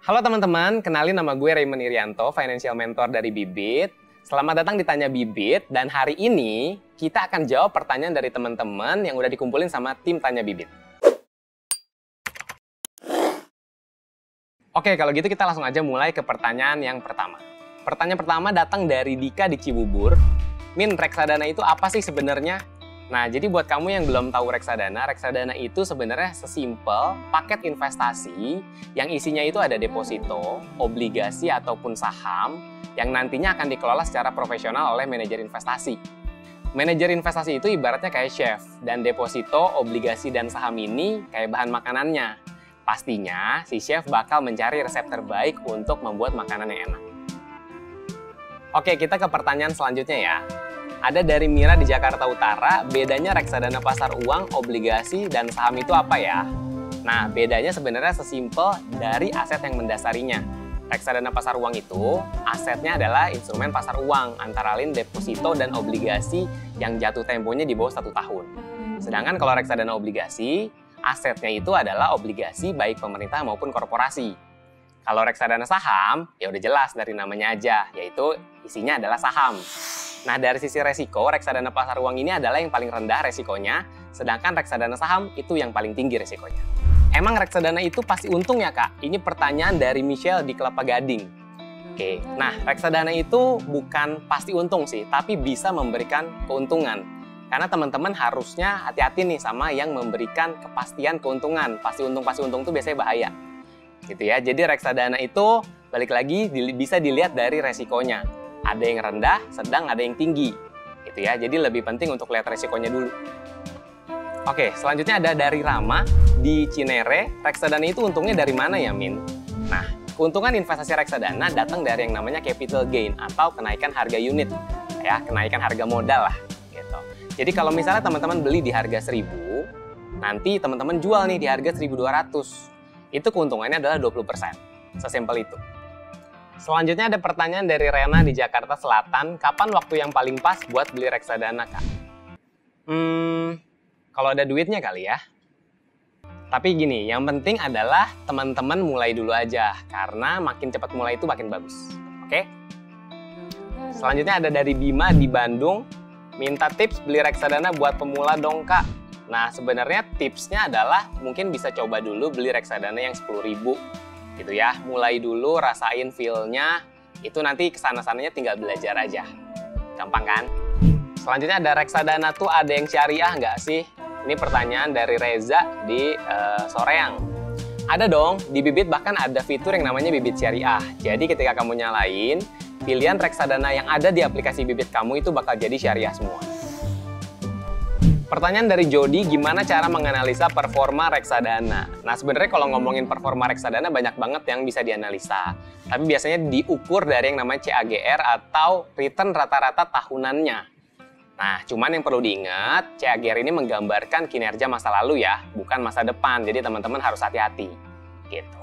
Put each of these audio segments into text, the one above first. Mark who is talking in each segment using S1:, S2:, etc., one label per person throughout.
S1: Halo teman-teman, kenalin nama gue Raymond Irianto, Financial Mentor dari Bibit. Selamat datang di Tanya Bibit, dan hari ini kita akan jawab pertanyaan dari teman-teman yang udah dikumpulin sama tim Tanya Bibit. Oke, kalau gitu kita langsung aja mulai ke pertanyaan yang pertama. Pertanyaan pertama datang dari Dika di Cibubur. Min, reksadana itu apa sih sebenarnya? Nah, jadi buat kamu yang belum tahu reksadana itu sebenarnya sesimpel paket investasi yang isinya itu ada deposito, obligasi ataupun saham yang nantinya akan dikelola secara profesional oleh manajer investasi. Manajer investasi itu ibaratnya kayak chef, dan deposito, obligasi, dan saham ini kayak bahan makanannya. Pastinya si chef bakal mencari resep terbaik untuk membuat makanan yang enak. Oke, kita ke pertanyaan selanjutnya ya. Ada dari Mira di Jakarta Utara, bedanya reksadana pasar uang, obligasi, dan saham itu apa ya? Nah, bedanya sebenarnya sesimpel dari aset yang mendasarinya. Reksadana pasar uang itu, asetnya adalah instrumen pasar uang, antara lain deposito dan obligasi yang jatuh temponya di bawah 1 tahun. Sedangkan kalau reksadana obligasi, asetnya itu adalah obligasi baik pemerintah maupun korporasi. Kalau reksadana saham, ya udah jelas dari namanya aja, yaitu isinya adalah saham. Nah, dari sisi resiko, reksadana pasar uang ini adalah yang paling rendah resikonya, sedangkan reksadana saham itu yang paling tinggi resikonya. Emang reksadana itu pasti untung ya, Kak? Ini pertanyaan dari Michelle di Kelapa Gading. Oke, nah reksadana itu bukan pasti untung sih, tapi bisa memberikan keuntungan. Karena teman-teman harusnya hati-hati nih sama yang memberikan kepastian keuntungan. Pasti untung itu biasanya bahaya. Gitu ya. Jadi reksadana itu balik lagi bisa dilihat dari resikonya. Ada yang rendah, sedang, ada yang tinggi. Gitu ya. Jadi lebih penting untuk lihat resikonya dulu. Oke, selanjutnya ada dari Rama di Cinere. Reksadana itu untungnya dari mana ya, Min? Nah, keuntungan investasi reksadana datang dari yang namanya capital gain atau kenaikan harga unit. Ya, kenaikan harga modal lah. Gitu. Jadi kalau misalnya teman-teman beli di harga 1.000, nanti teman-teman jual nih di harga 1.200. Itu keuntungannya adalah 20%. Sesimpel itu. Selanjutnya ada pertanyaan dari Rena di Jakarta Selatan. Kapan waktu yang paling pas buat beli reksadana, Kak? Kalau ada duitnya kali ya. Tapi gini, yang penting adalah teman-teman mulai dulu aja. Karena makin cepat mulai itu makin bagus. Oke? Selanjutnya ada dari Bima di Bandung. Minta tips beli reksadana buat pemula dong, Kak. Nah, sebenarnya tipsnya adalah mungkin bisa coba dulu beli reksadana yang 10.000 gitu ya. Mulai dulu rasain feel-nya, itu nanti kesana-sananya tinggal belajar aja. Gampang kan? Selanjutnya ada reksadana tuh ada yang syariah nggak sih? Ini pertanyaan dari Reza di Soreang. Ada dong, di Bibit bahkan ada fitur yang namanya Bibit Syariah. Jadi ketika kamu nyalain, pilihan reksadana yang ada di aplikasi Bibit kamu itu bakal jadi syariah semua. Pertanyaan dari Jody, gimana cara menganalisa performa reksadana? Nah, sebenarnya kalau ngomongin performa reksadana banyak banget yang bisa dianalisa. Tapi biasanya diukur dari yang namanya CAGR atau return rata-rata tahunannya. Nah, cuman yang perlu diingat, CAGR ini menggambarkan kinerja masa lalu ya, bukan masa depan. Jadi teman-teman harus hati-hati. Gitu.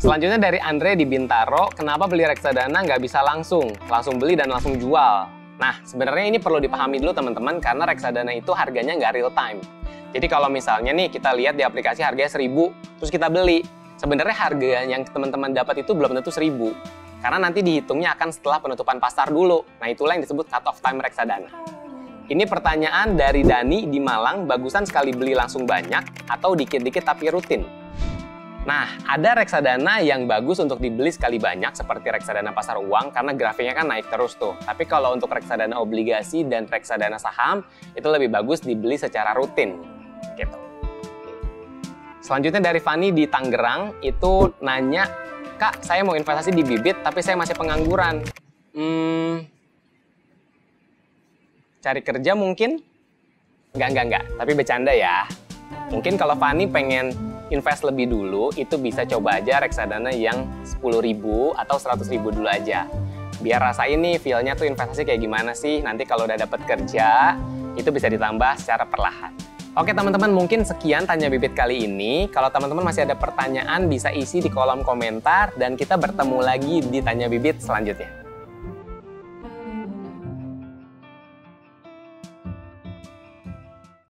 S1: Selanjutnya dari Andre di Bintaro, kenapa beli reksadana nggak bisa langsung beli dan langsung jual? Nah, sebenarnya ini perlu dipahami dulu teman-teman, karena reksadana itu harganya nggak real time. Jadi kalau misalnya nih kita lihat di aplikasi harganya 1.000, terus kita beli, sebenarnya harga yang teman-teman dapat itu belum tentu 1.000. Karena nanti dihitungnya akan setelah penutupan pasar dulu. Nah, itulah yang disebut cut off time reksadana. Ini pertanyaan dari Dani di Malang, bagusan sekali beli langsung banyak atau dikit-dikit tapi rutin? Nah, ada reksadana yang bagus untuk dibeli sekali banyak seperti reksadana pasar uang karena grafiknya kan naik terus tuh. Tapi kalau untuk reksadana obligasi dan reksadana saham itu lebih bagus dibeli secara rutin. Gitu. Selanjutnya dari Fani di Tangerang itu nanya, Kak, saya mau investasi di Bibit tapi saya masih pengangguran. Cari kerja mungkin? Enggak. Tapi bercanda ya. Mungkin kalau Fani pengen invest lebih dulu, itu bisa coba aja reksadana yang 10.000 atau 100.000 dulu aja. Biar rasain nih feel-nya tuh investasi kayak gimana sih. Nanti kalau udah dapat kerja, itu bisa ditambah secara perlahan. Oke teman-teman, mungkin sekian Tanya Bibit kali ini. Kalau teman-teman masih ada pertanyaan, bisa isi di kolom komentar. Dan kita bertemu lagi di Tanya Bibit selanjutnya.